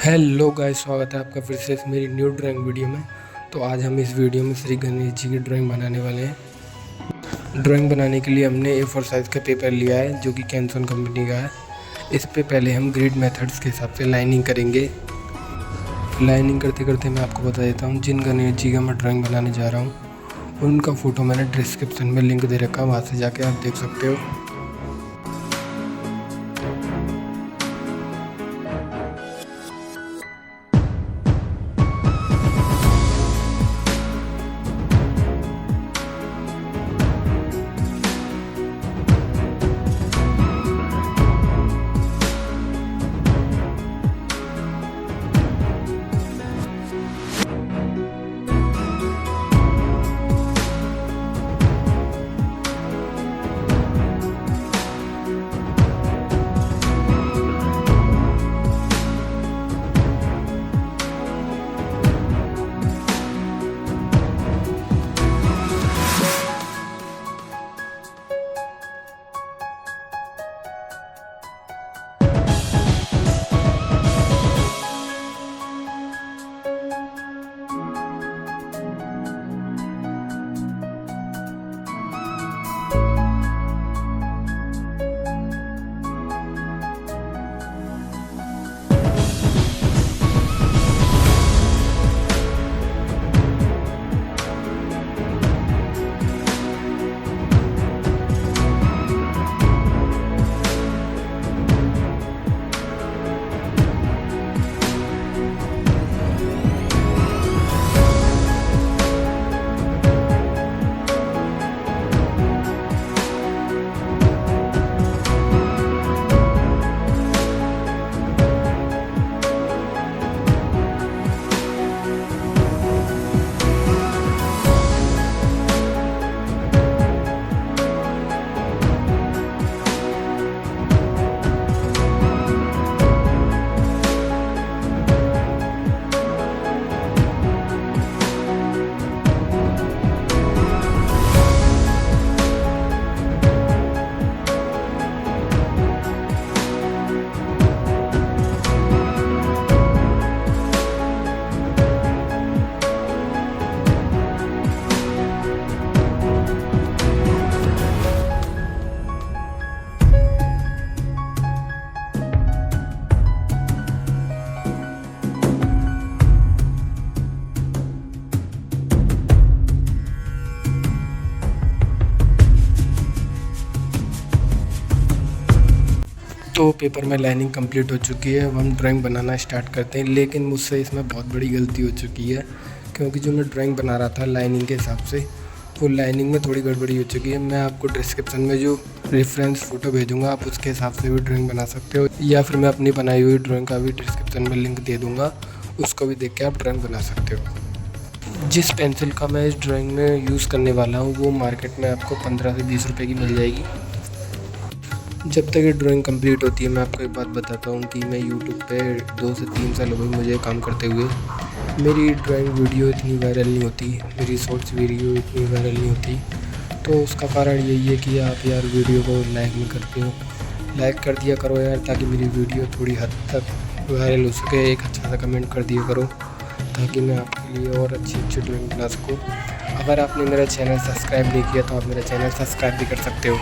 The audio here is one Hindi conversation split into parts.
हेलो गाइस, स्वागत है आपका फिर से इस मेरी न्यू ड्राइंग वीडियो में। तो आज हम इस वीडियो में श्री गणेश जी की ड्राइंग बनाने वाले हैं। ड्राइंग बनाने के लिए हमने A4 साइज़ का पेपर लिया है जो कि कैंसन कंपनी का है। इस पे पहले हम ग्रिड मेथड्स के हिसाब से लाइनिंग करेंगे। लाइनिंग करते करते मैं आपको बता देता हूँ, जिन गणेश जी का मैं ड्राइंग बनाने जा रहा हूँ उनका फ़ोटो मैंने डिस्क्रिप्शन में लिंक दे रखा है, वहाँ से जाके आप देख सकते हो। तो पेपर में लाइनिंग कंप्लीट हो चुकी है। अब हम ड्राइंग बनाना स्टार्ट करते हैं, लेकिन मुझसे इसमें बहुत बड़ी गलती हो चुकी है, क्योंकि जो मैं ड्राइंग बना रहा था लाइनिंग के हिसाब से, वो लाइनिंग में थोड़ी गड़बड़ी हो चुकी है। मैं आपको डिस्क्रिप्शन में जो रेफरेंस फ़ोटो भेजूँगा, आप उसके हिसाब से भी ड्राइंग बना सकते हो, या फिर मैं अपनी बनाई हुई ड्राइंग का भी डिस्क्रिप्शन में लिंक दे दूँगा, उसको भी देख के आप ड्राइंग बना सकते हो। जिस पेंसिल का मैं इस ड्राइंग में यूज़ करने वाला हूँ वो मार्केट में आपको 15 से 20 रुपये की मिल जाएगी। जब तक ये ड्राइंग कंप्लीट होती है, मैं आपको एक बात बताता हूँ कि मैं यूट्यूब पे 2 से 3 साल हो गए मुझे काम करते हुए। मेरी ड्राइंग वीडियो इतनी वायरल नहीं होती, मेरी शॉर्ट्स वीडियो इतनी वायरल नहीं होती। तो उसका कारण यही है कि आप यार वीडियो को लाइक नहीं करते हो। लाइक कर दिया करो यार, ताकि मेरी वीडियो थोड़ी हद तक वायरल हो सके। एक अच्छा सा कमेंट कर दिया करो, ताकि मैं आपके लिए और अच्छी ड्राइंग बना सकूँ। अगर आपने मेरा चैनल सब्सक्राइब नहीं किया तो आप मेरा चैनल सब्सक्राइब भी कर सकते हो।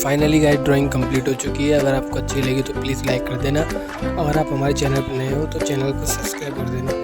फाइनली गाइस ड्राइंग कंप्लीट हो चुकी है। अगर आपको अच्छी लगी तो प्लीज़ लाइक कर देना। अगर आप हमारे चैनल पर नए हो तो चैनल को सब्सक्राइब कर देना।